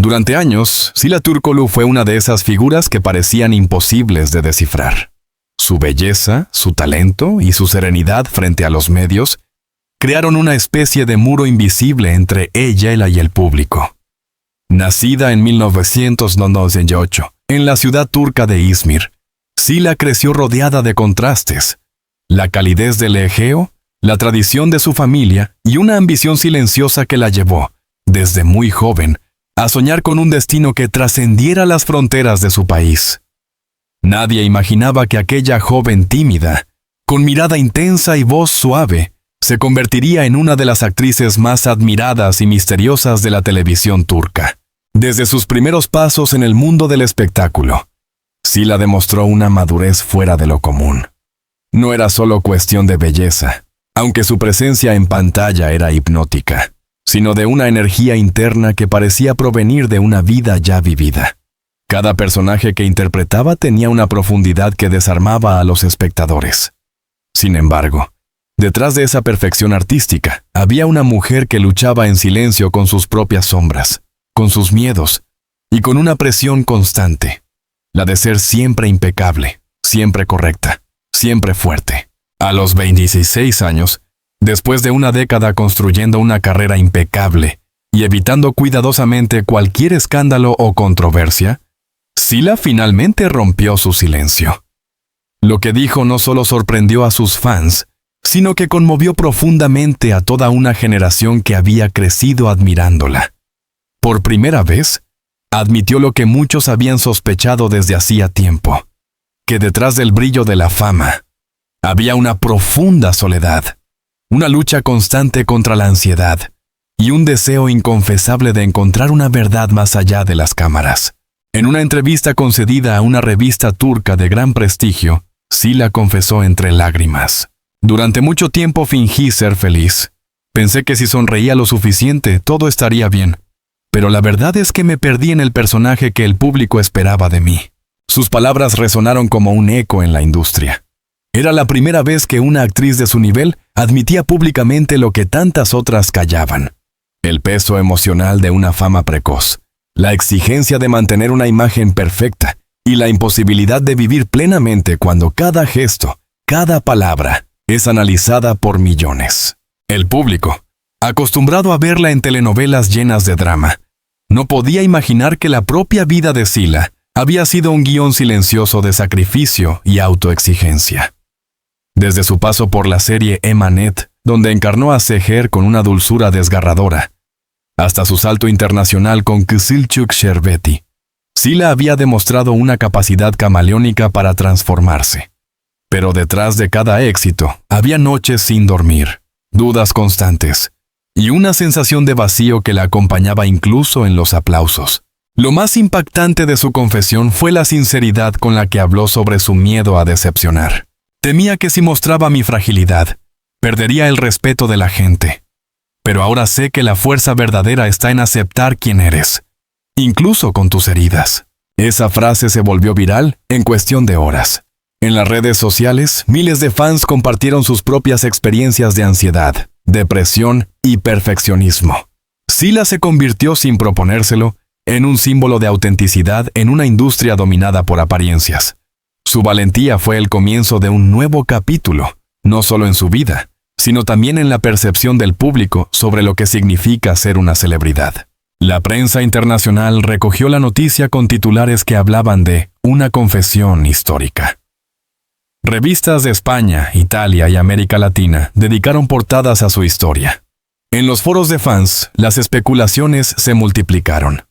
Durante años, Sila Turkoglu fue una de esas figuras que parecían imposibles de descifrar. Su belleza, su talento y su serenidad frente a los medios crearon una especie de muro invisible entre ella y el público. Nacida en 1998, en la ciudad turca de Izmir, Sila creció rodeada de contrastes: la calidez del Egeo, la tradición de su familia y una ambición silenciosa que la llevó, desde muy joven, a soñar con un destino que trascendiera las fronteras de su país. Nadie imaginaba que aquella joven tímida, con mirada intensa y voz suave, se convertiría en una de las actrices más admiradas y misteriosas de la televisión turca. Desde sus primeros pasos en el mundo del espectáculo, Sila demostró una madurez fuera de lo común. No era solo cuestión de belleza, aunque su presencia en pantalla era hipnótica, sino de una energía interna que parecía provenir de una vida ya vivida. Cada personaje que interpretaba tenía una profundidad que desarmaba a los espectadores. Sin embargo, detrás de esa perfección artística, había una mujer que luchaba en silencio con sus propias sombras, con sus miedos y con una presión constante, la de ser siempre impecable, siempre correcta, siempre fuerte. A los 26 años, después de una década construyendo una carrera impecable y evitando cuidadosamente cualquier escándalo o controversia, Sila finalmente rompió su silencio. Lo que dijo no solo sorprendió a sus fans, sino que conmovió profundamente a toda una generación que había crecido admirándola. Por primera vez, admitió lo que muchos habían sospechado desde hacía tiempo, que detrás del brillo de la fama había una profunda soledad, una lucha constante contra la ansiedad y un deseo inconfesable de encontrar una verdad más allá de las cámaras. En una entrevista concedida a una revista turca de gran prestigio, Sila confesó entre lágrimas: «Durante mucho tiempo fingí ser feliz. Pensé que si sonreía lo suficiente, todo estaría bien. Pero la verdad es que me perdí en el personaje que el público esperaba de mí». Sus palabras resonaron como un eco en la industria. Era la primera vez que una actriz de su nivel admitía públicamente lo que tantas otras callaban: el peso emocional de una fama precoz, la exigencia de mantener una imagen perfecta y la imposibilidad de vivir plenamente cuando cada gesto, cada palabra, es analizada por millones. El público, acostumbrado a verla en telenovelas llenas de drama, no podía imaginar que la propia vida de Sila había sido un guión silencioso de sacrificio y autoexigencia. Desde su paso por la serie Emanet, donde encarnó a Seher con una dulzura desgarradora, hasta su salto internacional con Kızılcık Şerbeti, Sila había demostrado una capacidad camaleónica para transformarse. Pero detrás de cada éxito, había noches sin dormir, dudas constantes, y una sensación de vacío que la acompañaba incluso en los aplausos. Lo más impactante de su confesión fue la sinceridad con la que habló sobre su miedo a decepcionar. Temía que si mostraba mi fragilidad, perdería el respeto de la gente. Pero ahora sé que la fuerza verdadera está en aceptar quién eres, incluso con tus heridas. Esa frase se volvió viral en cuestión de horas. En las redes sociales, miles de fans compartieron sus propias experiencias de ansiedad, depresión y perfeccionismo. Sila se convirtió, sin proponérselo, en un símbolo de autenticidad en una industria dominada por apariencias. Su valentía fue el comienzo de un nuevo capítulo, no solo en su vida, sino también en la percepción del público sobre lo que significa ser una celebridad. La prensa internacional recogió la noticia con titulares que hablaban de una confesión histórica. Revistas de España, Italia y América Latina dedicaron portadas a su historia. En los foros de fans, las especulaciones se multiplicaron.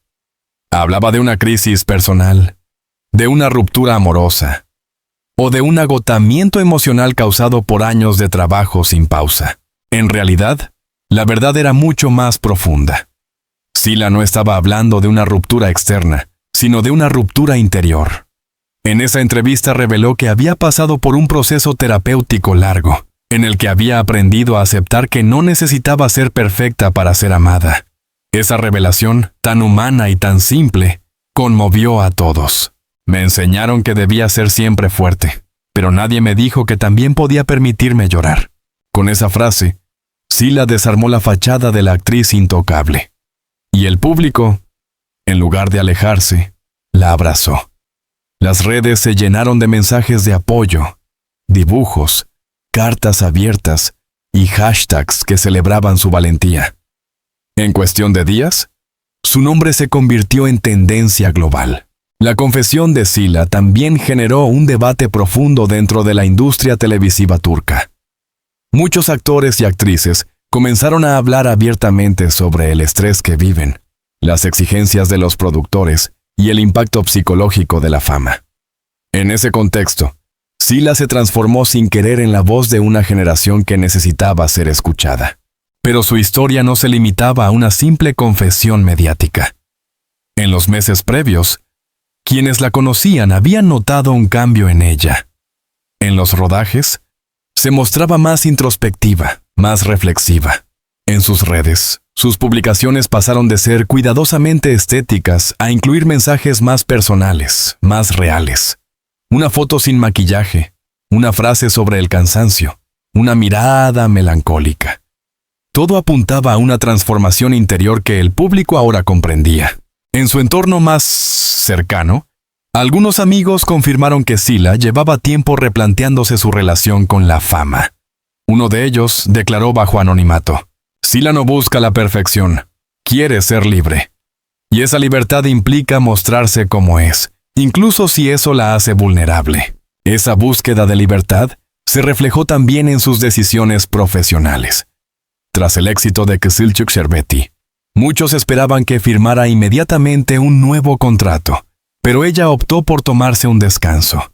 Hablaba de una crisis personal, de una ruptura amorosa, o de un agotamiento emocional causado por años de trabajo sin pausa. En realidad, la verdad era mucho más profunda. Sila no estaba hablando de una ruptura externa, sino de una ruptura interior. En esa entrevista reveló que había pasado por un proceso terapéutico largo, en el que había aprendido a aceptar que no necesitaba ser perfecta para ser amada. Esa revelación, tan humana y tan simple, conmovió a todos. Me enseñaron que debía ser siempre fuerte, pero nadie me dijo que también podía permitirme llorar. Con esa frase, Sila desarmó la fachada de la actriz intocable. Y el público En lugar de alejarse, la abrazó. Las redes se llenaron de mensajes de apoyo, dibujos, cartas abiertas y hashtags que celebraban su valentía. En cuestión de días, su nombre se convirtió en tendencia global. La confesión de Sila también generó un debate profundo dentro de la industria televisiva turca. Muchos actores y actrices comenzaron a hablar abiertamente sobre el estrés que viven, las exigencias de los productores y el impacto psicológico de la fama. En ese contexto, Sila se transformó sin querer en la voz de una generación que necesitaba ser escuchada. Pero su historia no se limitaba a una simple confesión mediática. En los meses previos, quienes la conocían habían notado un cambio en ella. En los rodajes, se mostraba más introspectiva, más reflexiva. En sus redes, sus publicaciones pasaron de ser cuidadosamente estéticas a incluir mensajes más personales, más reales. Una foto sin maquillaje, una frase sobre el cansancio, una mirada melancólica. Todo apuntaba a una transformación interior que el público ahora comprendía. En su entorno más cercano, algunos amigos confirmaron que Sila llevaba tiempo replanteándose su relación con la fama. Uno de ellos declaró bajo anonimato: Sila no busca la perfección, quiere ser libre. Y esa libertad implica mostrarse como es, incluso si eso la hace vulnerable. Esa búsqueda de libertad se reflejó también en sus decisiones profesionales. Tras el éxito de Kızılcık Şerbeti, muchos esperaban que firmara inmediatamente un nuevo contrato, pero ella optó por tomarse un descanso.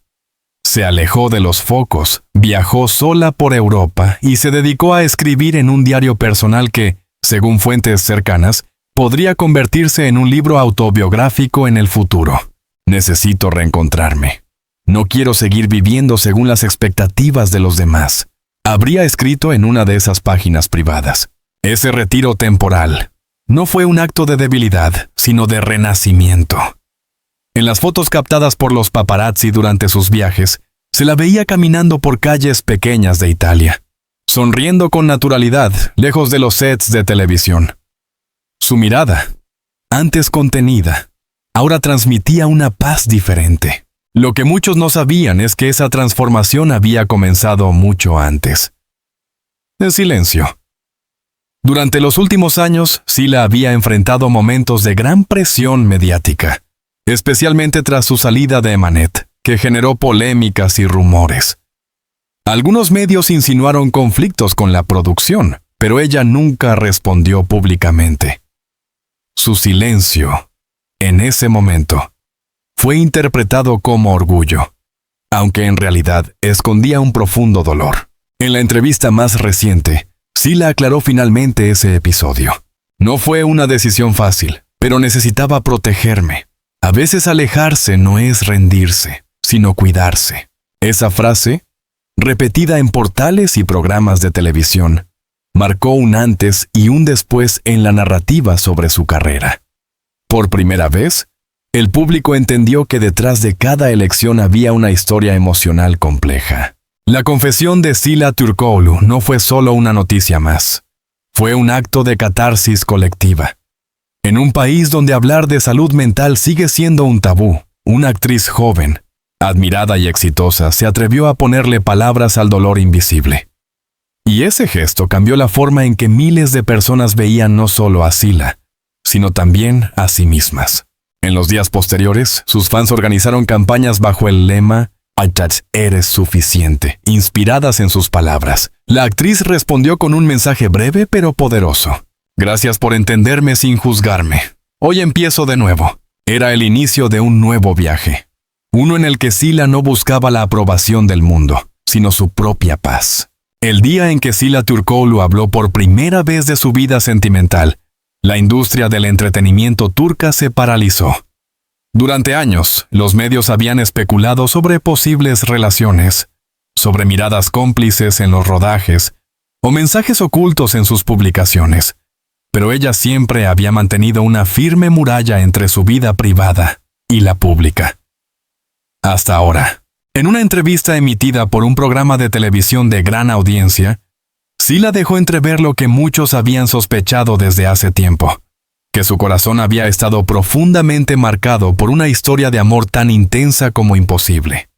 Se alejó de los focos, viajó sola por Europa y se dedicó a escribir en un diario personal que, según fuentes cercanas, podría convertirse en un libro autobiográfico en el futuro. Necesito reencontrarme. No quiero seguir viviendo según las expectativas de los demás. Habría escrito en una de esas páginas privadas. Ese retiro temporal no fue un acto de debilidad, sino de renacimiento. En las fotos captadas por los paparazzi durante sus viajes, se la veía caminando por calles pequeñas de Italia, sonriendo con naturalidad, lejos de los sets de televisión. Su mirada, antes contenida, ahora transmitía una paz diferente. Lo que muchos no sabían es que esa transformación había comenzado mucho antes. En silencio. Durante los últimos años, Sila había enfrentado momentos de gran presión mediática, especialmente tras su salida de Emanet, que generó polémicas y rumores. Algunos medios insinuaron conflictos con la producción, pero ella nunca respondió públicamente. Su silencio, en ese momento, fue interpretado como orgullo, aunque en realidad escondía un profundo dolor. En la entrevista más reciente, Sila aclaró finalmente ese episodio. No fue una decisión fácil, pero necesitaba protegerme. A veces alejarse no es rendirse, sino cuidarse. Esa frase, repetida en portales y programas de televisión, marcó un antes y un después en la narrativa sobre su carrera. Por primera vez, el público entendió que detrás de cada elección había una historia emocional compleja. La confesión de Sila Türkoğlu no fue solo una noticia más. Fue un acto de catarsis colectiva. En un país donde hablar de salud mental sigue siendo un tabú, una actriz joven, admirada y exitosa, se atrevió a ponerle palabras al dolor invisible. Y ese gesto cambió la forma en que miles de personas veían no solo a Sila, sino también a sí mismas. En los días posteriores, sus fans organizaron campañas bajo el lema «Artık eres suficiente», inspiradas en sus palabras. La actriz respondió con un mensaje breve pero poderoso. «Gracias por entenderme sin juzgarme. Hoy empiezo de nuevo». Era el inicio de un nuevo viaje. Uno en el que Sila no buscaba la aprobación del mundo, sino su propia paz. El día en que Sila Türkoğlu habló por primera vez de su vida sentimental, la industria del entretenimiento turca se paralizó. Durante años, los medios habían especulado sobre posibles relaciones, sobre miradas cómplices en los rodajes o mensajes ocultos en sus publicaciones, pero ella siempre había mantenido una firme muralla entre su vida privada y la pública. Hasta ahora, en una entrevista emitida por un programa de televisión de gran audiencia, Sila dejó entrever lo que muchos habían sospechado desde hace tiempo, que su corazón había estado profundamente marcado por una historia de amor tan intensa como imposible.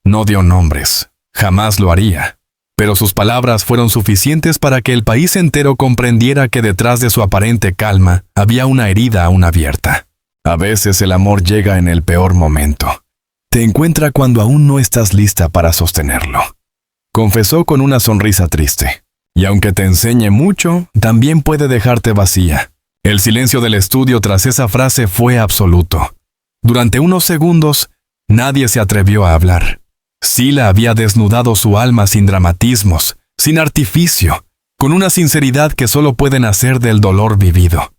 No dio nombres, jamás lo haría, pero sus palabras fueron suficientes para que el país entero comprendiera que detrás de su aparente calma había una herida aún abierta. A veces el amor llega en el peor momento. Te encuentra cuando aún no estás lista para sostenerlo, confesó con una sonrisa triste. Y aunque te enseñe mucho, también puede dejarte vacía. El silencio del estudio tras esa frase fue absoluto. Durante unos segundos, nadie se atrevió a hablar. Sila había desnudado su alma sin dramatismos, sin artificio, con una sinceridad que solo puede nacer del dolor vivido.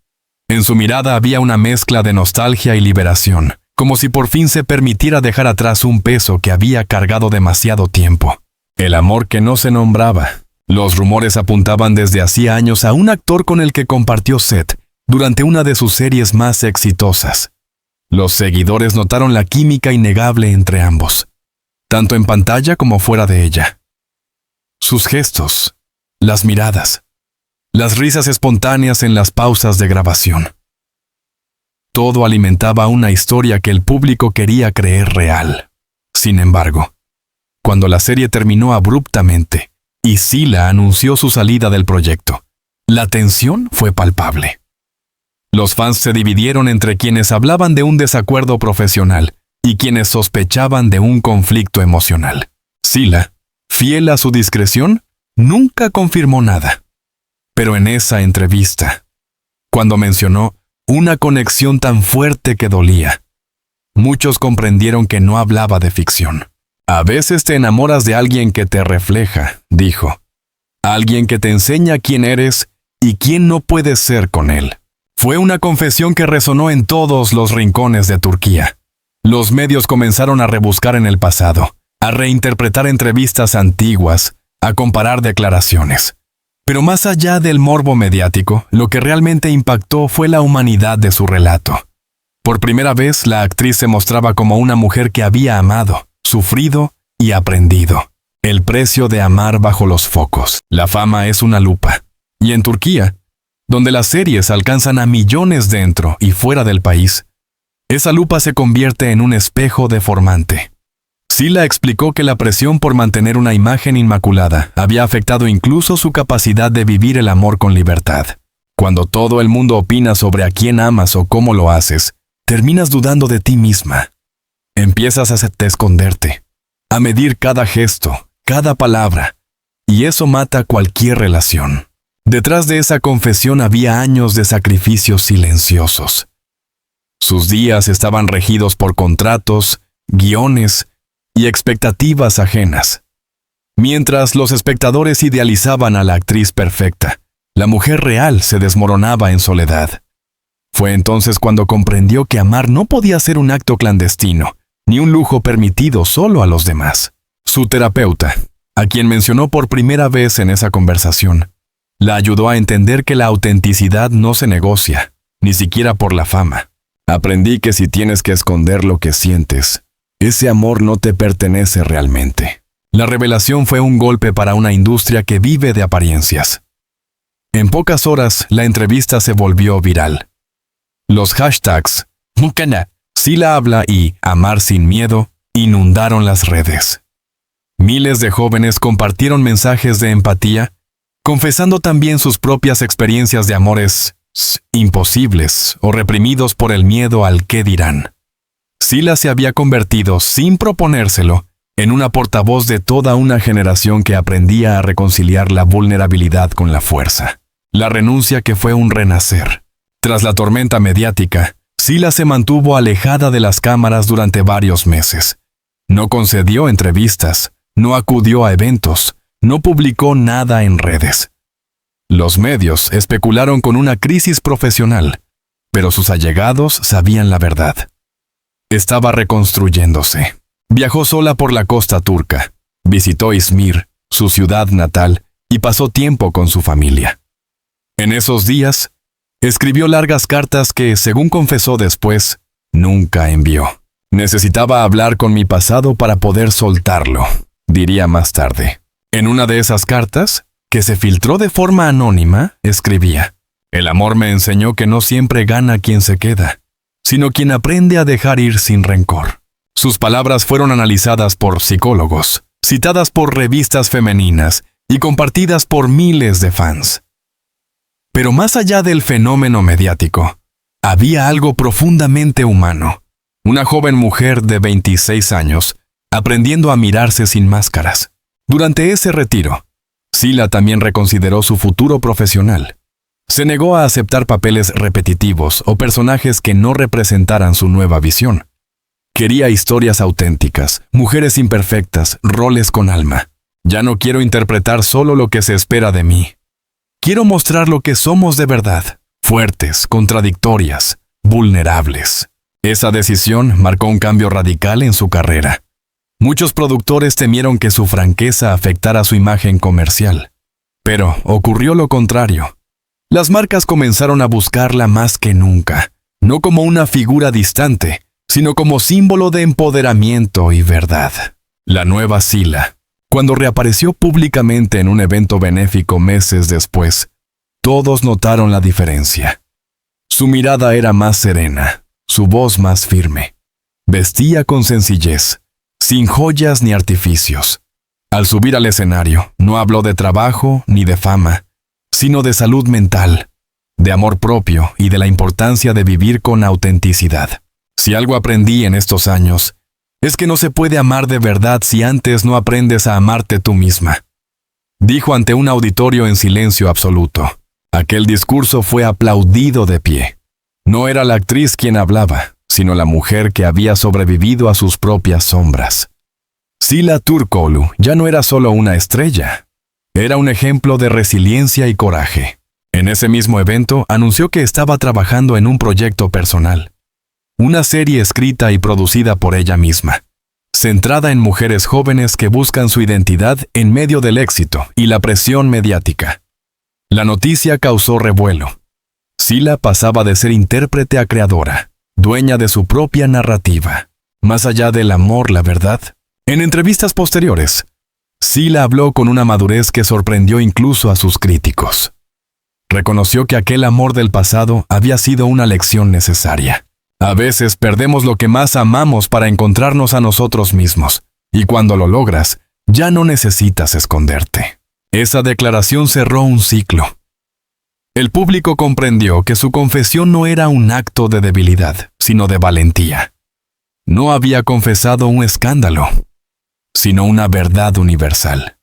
En su mirada había una mezcla de nostalgia y liberación, como si por fin se permitiera dejar atrás un peso que había cargado demasiado tiempo. El amor que no se nombraba. Los rumores apuntaban desde hacía años a un actor con el que compartió set durante una de sus series más exitosas. Los seguidores notaron la química innegable entre ambos, tanto en pantalla como fuera de ella. Sus gestos, las miradas, las risas espontáneas en las pausas de grabación. Todo alimentaba una historia que el público quería creer real. Sin embargo, cuando la serie terminó abruptamente y Sila anunció su salida del proyecto, la tensión fue palpable. Los fans se dividieron entre quienes hablaban de un desacuerdo profesional y quienes sospechaban de un conflicto emocional. Sila, fiel a su discreción, nunca confirmó nada. Pero en esa entrevista, cuando mencionó una conexión tan fuerte que dolía, muchos comprendieron que no hablaba de ficción. A veces te enamoras de alguien que te refleja, dijo. Alguien que te enseña quién eres y quién no puedes ser con él. Fue una confesión que resonó en todos los rincones de Turquía. Los medios comenzaron a rebuscar en el pasado, a reinterpretar entrevistas antiguas, a comparar declaraciones. Pero más allá del morbo mediático, lo que realmente impactó fue la humanidad de su relato. Por primera vez, la actriz se mostraba como una mujer que había amado, sufrido y aprendido. El precio de amar bajo los focos. La fama es una lupa. Y en Turquía, donde las series alcanzan a millones dentro y fuera del país, esa lupa se convierte en un espejo deformante. Sila explicó que la presión por mantener una imagen inmaculada había afectado incluso su capacidad de vivir el amor con libertad. Cuando todo el mundo opina sobre a quién amas o cómo lo haces, terminas dudando de ti misma. Empiezas a esconderte, a medir cada gesto, cada palabra, y eso mata cualquier relación. Detrás de esa confesión había años de sacrificios silenciosos. Sus días estaban regidos por contratos, guiones y expectativas ajenas. Mientras los espectadores idealizaban a la actriz perfecta, la mujer real se desmoronaba en soledad. Fue entonces cuando comprendió que amar no podía ser un acto clandestino, ni un lujo permitido solo a los demás. Su terapeuta, a quien mencionó por primera vez en esa conversación, la ayudó a entender que la autenticidad no se negocia, ni siquiera por la fama. Aprendí que si tienes que esconder lo que sientes, ese amor no te pertenece realmente. La revelación fue un golpe para una industria que vive de apariencias. En pocas horas, la entrevista se volvió viral. Los hashtags Mukana, Sila habla y Amar sin miedo inundaron las redes. Miles de jóvenes compartieron mensajes de empatía, confesando también sus propias experiencias de amores imposibles o reprimidos por el miedo al qué dirán. Sila se había convertido, sin proponérselo, en una portavoz de toda una generación que aprendía a reconciliar la vulnerabilidad con la fuerza. La renuncia que fue un renacer. Tras la tormenta mediática, Sila se mantuvo alejada de las cámaras durante varios meses. No concedió entrevistas, no acudió a eventos, no publicó nada en redes. Los medios especularon con una crisis profesional, pero sus allegados sabían la verdad. Estaba reconstruyéndose. Viajó sola por la costa turca, visitó Izmir, su ciudad natal, y pasó tiempo con su familia. En esos días, escribió largas cartas que, según confesó después, nunca envió. Necesitaba hablar con mi pasado para poder soltarlo, diría más tarde. En una de esas cartas, que se filtró de forma anónima, escribía: El amor me enseñó que no siempre gana quien se queda, sino quien aprende a dejar ir sin rencor. Sus palabras fueron analizadas por psicólogos, citadas por revistas femeninas y compartidas por miles de fans. Pero más allá del fenómeno mediático, había algo profundamente humano. Una joven mujer de 26 años, aprendiendo a mirarse sin máscaras. Durante ese retiro, Sila también reconsideró su futuro profesional. Se negó a aceptar papeles repetitivos o personajes que no representaran su nueva visión. Quería historias auténticas, mujeres imperfectas, roles con alma. Ya no quiero interpretar solo lo que se espera de mí. Quiero mostrar lo que somos de verdad, fuertes, contradictorias, vulnerables. Esa decisión marcó un cambio radical en su carrera. Muchos productores temieron que su franqueza afectara su imagen comercial. Pero ocurrió lo contrario. Las marcas comenzaron a buscarla más que nunca, no como una figura distante, sino como símbolo de empoderamiento y verdad. La nueva Sila, cuando reapareció públicamente en un evento benéfico meses después, todos notaron la diferencia. Su mirada era más serena, su voz más firme. Vestía con sencillez, sin joyas ni artificios. Al subir al escenario, no habló de trabajo ni de fama, sino de salud mental, de amor propio y de la importancia de vivir con autenticidad. Si algo aprendí en estos años, es que no se puede amar de verdad si antes no aprendes a amarte tú misma. Dijo ante un auditorio en silencio absoluto. Aquel discurso fue aplaudido de pie. No era la actriz quien hablaba, sino la mujer que había sobrevivido a sus propias sombras. Sila Turkoglu ya no era solo una estrella. Era un ejemplo de resiliencia y coraje. En ese mismo evento anunció que estaba trabajando en un proyecto personal. Una serie escrita y producida por ella misma, centrada en mujeres jóvenes que buscan su identidad en medio del éxito y la presión mediática. La noticia causó revuelo. Sila pasaba de ser intérprete a creadora, dueña de su propia narrativa. Más allá del amor, la verdad. En entrevistas posteriores, Sila habló con una madurez que sorprendió incluso a sus críticos. Reconoció que aquel amor del pasado había sido una lección necesaria. A veces perdemos lo que más amamos para encontrarnos a nosotros mismos, y cuando lo logras, ya no necesitas esconderte. Esa declaración cerró un ciclo. El público comprendió que su confesión no era un acto de debilidad, sino de valentía. No había confesado un escándalo, sino una verdad universal.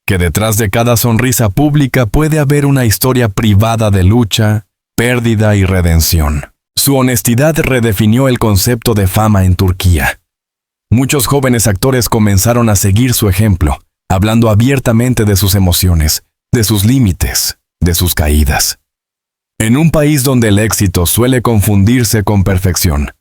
Que detrás de cada sonrisa pública puede haber una historia privada de lucha, pérdida y redención. Su honestidad redefinió el concepto de fama en Turquía. Muchos jóvenes actores comenzaron a seguir su ejemplo, hablando abiertamente de sus emociones, de sus límites, de sus caídas. En un país donde el éxito suele confundirse con perfección,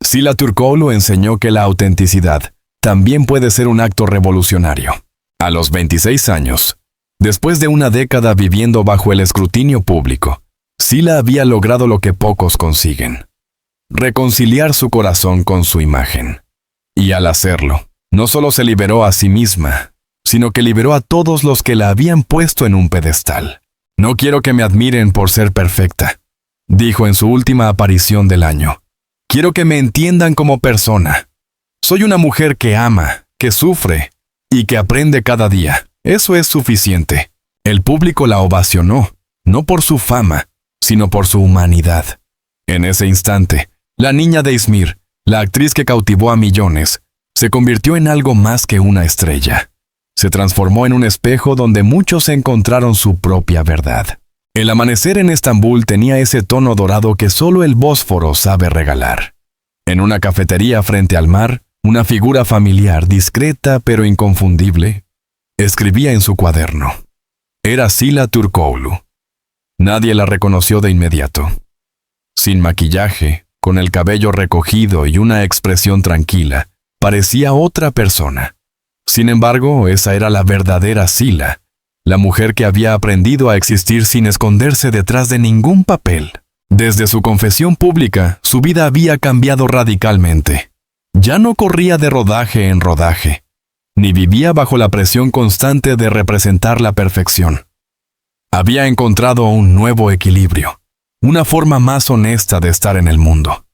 Sila Turkoglu enseñó que la autenticidad también puede ser un acto revolucionario. A los 26 años, después de una década viviendo bajo el escrutinio público, Sila había logrado lo que pocos consiguen: reconciliar su corazón con su imagen. Y al hacerlo, no solo se liberó a sí misma, sino que liberó a todos los que la habían puesto en un pedestal. No quiero que me admiren por ser perfecta, dijo en su última aparición del año. Quiero que me entiendan como persona. Soy una mujer que ama, que sufre y que aprende cada día. Eso es suficiente. El público la ovacionó, no por su fama, sino por su humanidad. En ese instante, la niña de Izmir, la actriz que cautivó a millones, se convirtió en algo más que una estrella. Se transformó en un espejo donde muchos encontraron su propia verdad. El amanecer en Estambul tenía ese tono dorado que solo el Bósforo sabe regalar. En una cafetería frente al mar, una figura familiar, discreta pero inconfundible, escribía en su cuaderno. Era Sila Turkoglu. Nadie la reconoció de inmediato. Sin maquillaje, con el cabello recogido y una expresión tranquila, parecía otra persona. Sin embargo, esa era la verdadera Sila, la mujer que había aprendido a existir sin esconderse detrás de ningún papel. Desde su confesión pública, su vida había cambiado radicalmente. Ya no corría de rodaje en rodaje, ni vivía bajo la presión constante de representar la perfección. Había encontrado un nuevo equilibrio. una forma más honesta de estar en el mundo.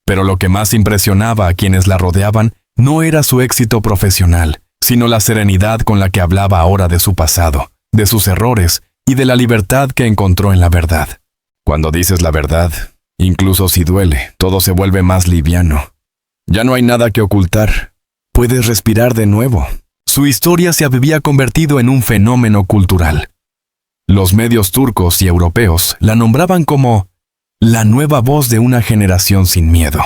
Pero lo que más impresionaba a quienes la rodeaban no era su éxito profesional, sino la serenidad con la que hablaba ahora de su pasado, de sus errores y de la libertad que encontró en la verdad. Cuando dices la verdad, incluso si duele, todo se vuelve más liviano. Ya no hay nada que ocultar. Puedes respirar de nuevo. Su historia se había convertido en un fenómeno cultural. Los medios turcos y europeos la nombraban como la nueva voz de una generación sin miedo.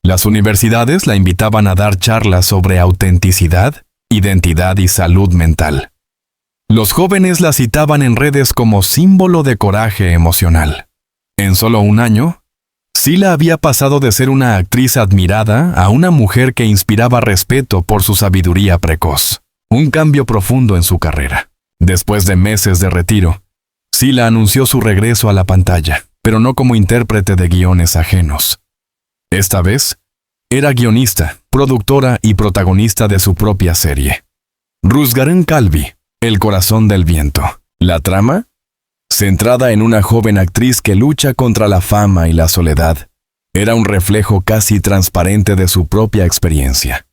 Las universidades la invitaban a dar charlas sobre autenticidad, identidad y salud mental. Los jóvenes la citaban en redes como símbolo de coraje emocional. En solo un año, Sila había pasado de ser una actriz admirada a una mujer que inspiraba respeto por su sabiduría precoz. Un cambio profundo en su carrera. Después de meses de retiro, Sila anunció su regreso a la pantalla, pero no como intérprete de guiones ajenos. Esta vez, era guionista, productora y protagonista de su propia serie. Ruzgarın Kalbi, El corazón del viento. La trama, centrada en una joven actriz que lucha contra la fama y la soledad, era un reflejo casi transparente de su propia experiencia.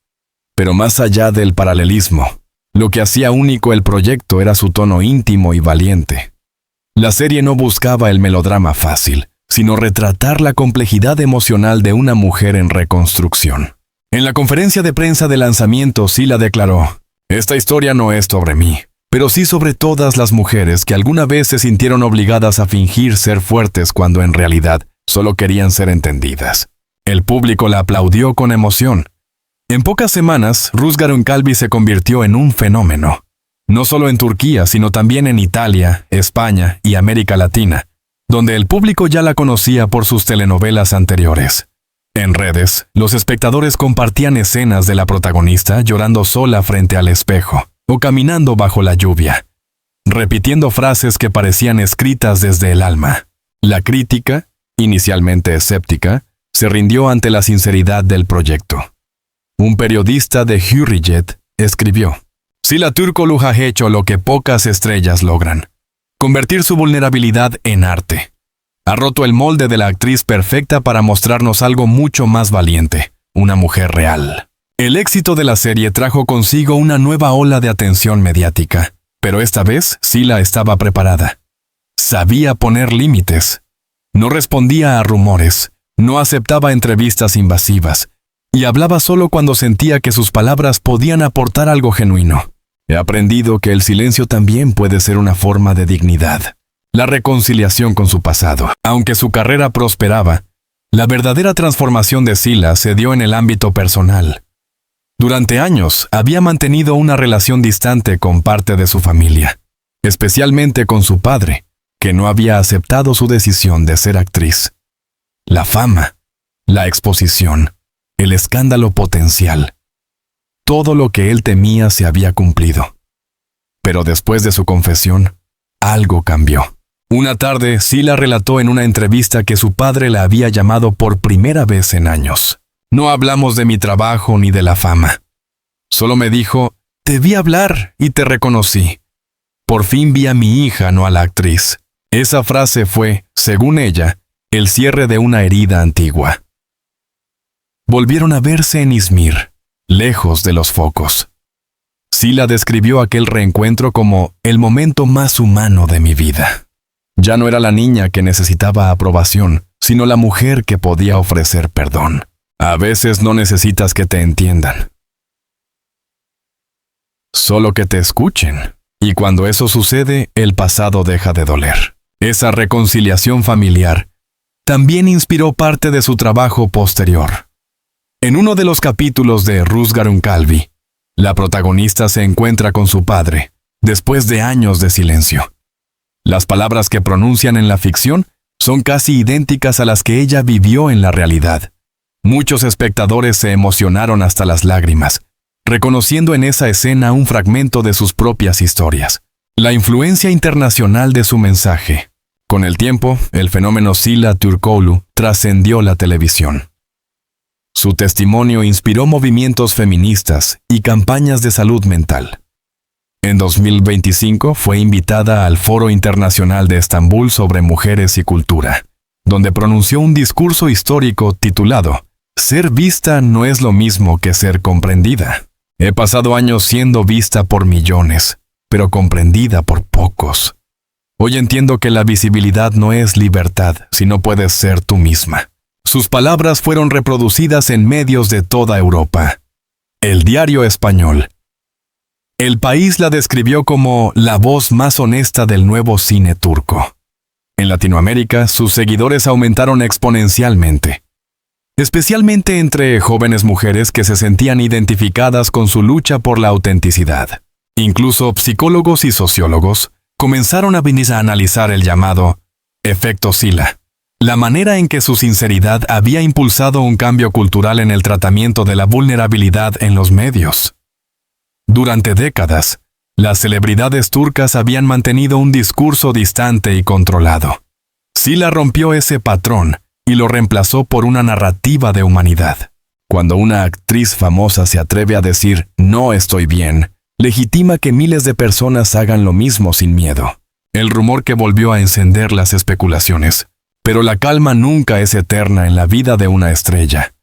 Pero más allá del paralelismo, lo que hacía único el proyecto era su tono íntimo y valiente. La serie no buscaba el melodrama fácil, sino retratar la complejidad emocional de una mujer en reconstrucción. En la conferencia de prensa de lanzamiento, Sila declaró: «Esta historia no es sobre mí, pero sí sobre todas las mujeres que alguna vez se sintieron obligadas a fingir ser fuertes cuando en realidad solo querían ser entendidas». El público la aplaudió con emoción. En pocas semanas, Ruzgarın Kalbi se convirtió en un fenómeno. No solo en Turquía, sino también en Italia, España y América Latina, donde el público ya la conocía por sus telenovelas anteriores. En redes, los espectadores compartían escenas de la protagonista llorando sola frente al espejo o caminando bajo la lluvia, repitiendo frases que parecían escritas desde el alma. La crítica, inicialmente escéptica, se rindió ante la sinceridad del proyecto. Un periodista de Hürriyet escribió: «Sila Türkoğlu ha hecho lo que pocas estrellas logran: convertir su vulnerabilidad en arte. Ha roto el molde de la actriz perfecta para mostrarnos algo mucho más valiente, una mujer real». El éxito de la serie trajo consigo una nueva ola de atención mediática, pero esta vez Sila estaba preparada. Sabía poner límites. No respondía a rumores, no aceptaba entrevistas invasivas, y hablaba solo cuando sentía que sus palabras podían aportar algo genuino. He aprendido que el silencio también puede ser una forma de dignidad. La reconciliación con su pasado. Aunque su carrera prosperaba, la verdadera transformación de Sila se dio en el ámbito personal. Durante años había mantenido una relación distante con parte de su familia, especialmente con su padre, que no había aceptado su decisión de ser actriz. La fama, la exposición, el escándalo potencial. Todo lo que él temía se había cumplido. Pero después de su confesión, algo cambió. Una tarde, Sila relató en una entrevista que su padre la había llamado por primera vez en años. «No hablamos de mi trabajo ni de la fama. Solo me dijo: te vi hablar y te reconocí. Por fin vi a mi hija, no a la actriz». Esa frase fue, según ella, el cierre de una herida antigua. Volvieron a verse en Izmir, lejos de los focos. Sila describió aquel reencuentro como el momento más humano de mi vida. Ya no era la niña que necesitaba aprobación, sino la mujer que podía ofrecer perdón. A veces no necesitas que te entiendan, solo que te escuchen. Y cuando eso sucede, el pasado deja de doler. Esa reconciliación familiar también inspiró parte de su trabajo posterior. En uno de los capítulos de Ruzgarın Kalbi, la protagonista se encuentra con su padre, después de años de silencio. Las palabras que pronuncian en la ficción son casi idénticas a las que ella vivió en la realidad. Muchos espectadores se emocionaron hasta las lágrimas, reconociendo en esa escena un fragmento de sus propias historias. La influencia internacional de su mensaje. Con el tiempo, el fenómeno Sila Türkoğlu trascendió la televisión. Su testimonio inspiró movimientos feministas y campañas de salud mental. En 2025 fue invitada al Foro Internacional de Estambul sobre Mujeres y Cultura, donde pronunció un discurso histórico titulado «Ser vista no es lo mismo que ser comprendida. He pasado años siendo vista por millones, pero comprendida por pocos. Hoy entiendo que la visibilidad no es libertad si no puedes ser tú misma». Sus palabras fueron reproducidas en medios de toda Europa. El Diario Español. El País la describió como la voz más honesta del nuevo cine turco. En Latinoamérica, sus seguidores aumentaron exponencialmente, especialmente entre jóvenes mujeres que se sentían identificadas con su lucha por la autenticidad. Incluso psicólogos y sociólogos comenzaron a analizar el llamado efecto Sila, la manera en que su sinceridad había impulsado un cambio cultural en el tratamiento de la vulnerabilidad en los medios. Durante décadas, las celebridades turcas habían mantenido un discurso distante y controlado. Sila rompió ese patrón y lo reemplazó por una narrativa de humanidad. Cuando una actriz famosa se atreve a decir «no estoy bien», legitima que miles de personas hagan lo mismo sin miedo. El rumor que volvió a encender las especulaciones. Pero la calma nunca es eterna en la vida de una estrella.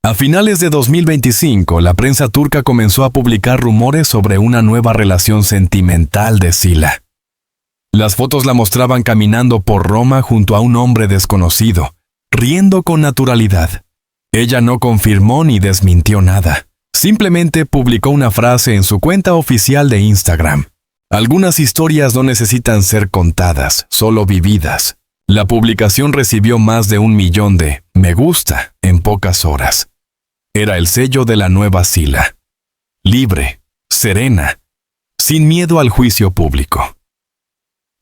A finales de 2025, la prensa turca comenzó a publicar rumores sobre una nueva relación sentimental de Sila. Las fotos la mostraban caminando por Roma junto a un hombre desconocido, riendo con naturalidad. Ella no confirmó ni desmintió nada. Simplemente publicó una frase en su cuenta oficial de Instagram. Algunas historias no necesitan ser contadas, solo vividas. La publicación recibió más de 1 millón de me gusta en pocas horas. Era el sello de la nueva Sila. Libre, serena, sin miedo al juicio público.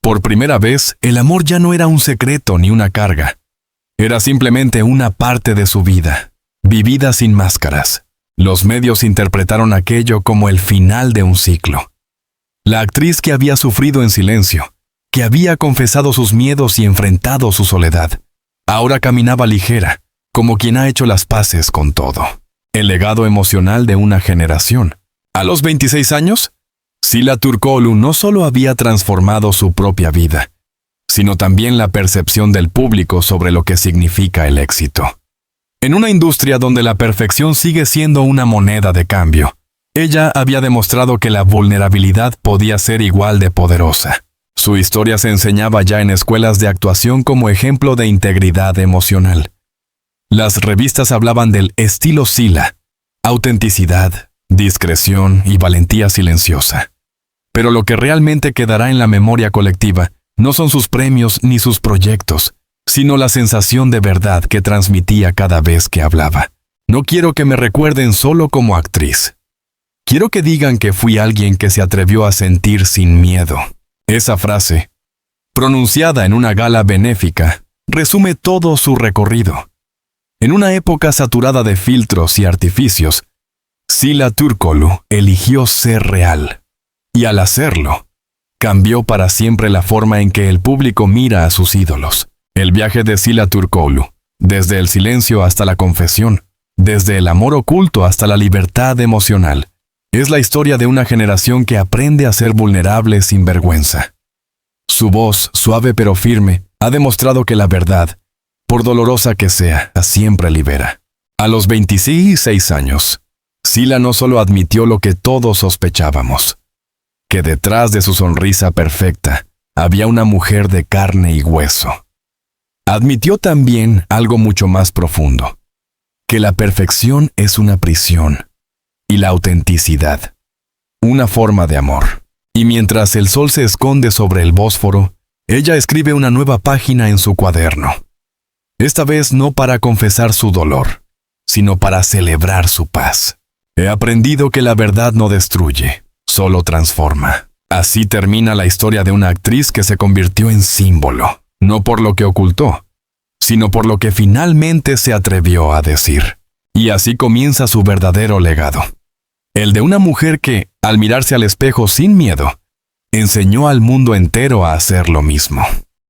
Por primera vez, el amor ya no era un secreto ni una carga. Era simplemente una parte de su vida, vivida sin máscaras. Los medios interpretaron aquello como el final de un ciclo. La actriz que había sufrido en silencio, que había confesado sus miedos y enfrentado su soledad, ahora caminaba ligera, como quien ha hecho las paces con todo. El legado emocional de una generación. A los 26 años, Sila Turkoglu no solo había transformado su propia vida, sino también la percepción del público sobre lo que significa el éxito. En una industria donde la perfección sigue siendo una moneda de cambio, ella había demostrado que la vulnerabilidad podía ser igual de poderosa. Su historia se enseñaba ya en escuelas de actuación como ejemplo de integridad emocional. Las revistas hablaban del estilo Sila, autenticidad, discreción y valentía silenciosa. Pero lo que realmente quedará en la memoria colectiva no son sus premios ni sus proyectos, sino la sensación de verdad que transmitía cada vez que hablaba. No quiero que me recuerden solo como actriz. Quiero que digan que fui alguien que se atrevió a sentir sin miedo. Esa frase, pronunciada en una gala benéfica, resume todo su recorrido. En una época saturada de filtros y artificios, Sila Turkoglu eligió ser real. Y al hacerlo, cambió para siempre la forma en que el público mira a sus ídolos. El viaje de Sila Turkoglu, desde el silencio hasta la confesión, desde el amor oculto hasta la libertad emocional, es la historia de una generación que aprende a ser vulnerable sin vergüenza. Su voz, suave pero firme, ha demostrado que la verdad, por dolorosa que sea, siempre libera. A los 26 años, Sila no solo admitió lo que todos sospechábamos, que detrás de su sonrisa perfecta había una mujer de carne y hueso. Admitió también algo mucho más profundo, que la perfección es una prisión y la autenticidad, una forma de amor. Y mientras el sol se esconde sobre el Bósforo, ella escribe una nueva página en su cuaderno. Esta vez no para confesar su dolor, sino para celebrar su paz. He aprendido que la verdad no destruye, solo transforma. Así termina la historia de una actriz que se convirtió en símbolo, no por lo que ocultó, sino por lo que finalmente se atrevió a decir. Y así comienza su verdadero legado. El de una mujer que, al mirarse al espejo sin miedo, enseñó al mundo entero a hacer lo mismo.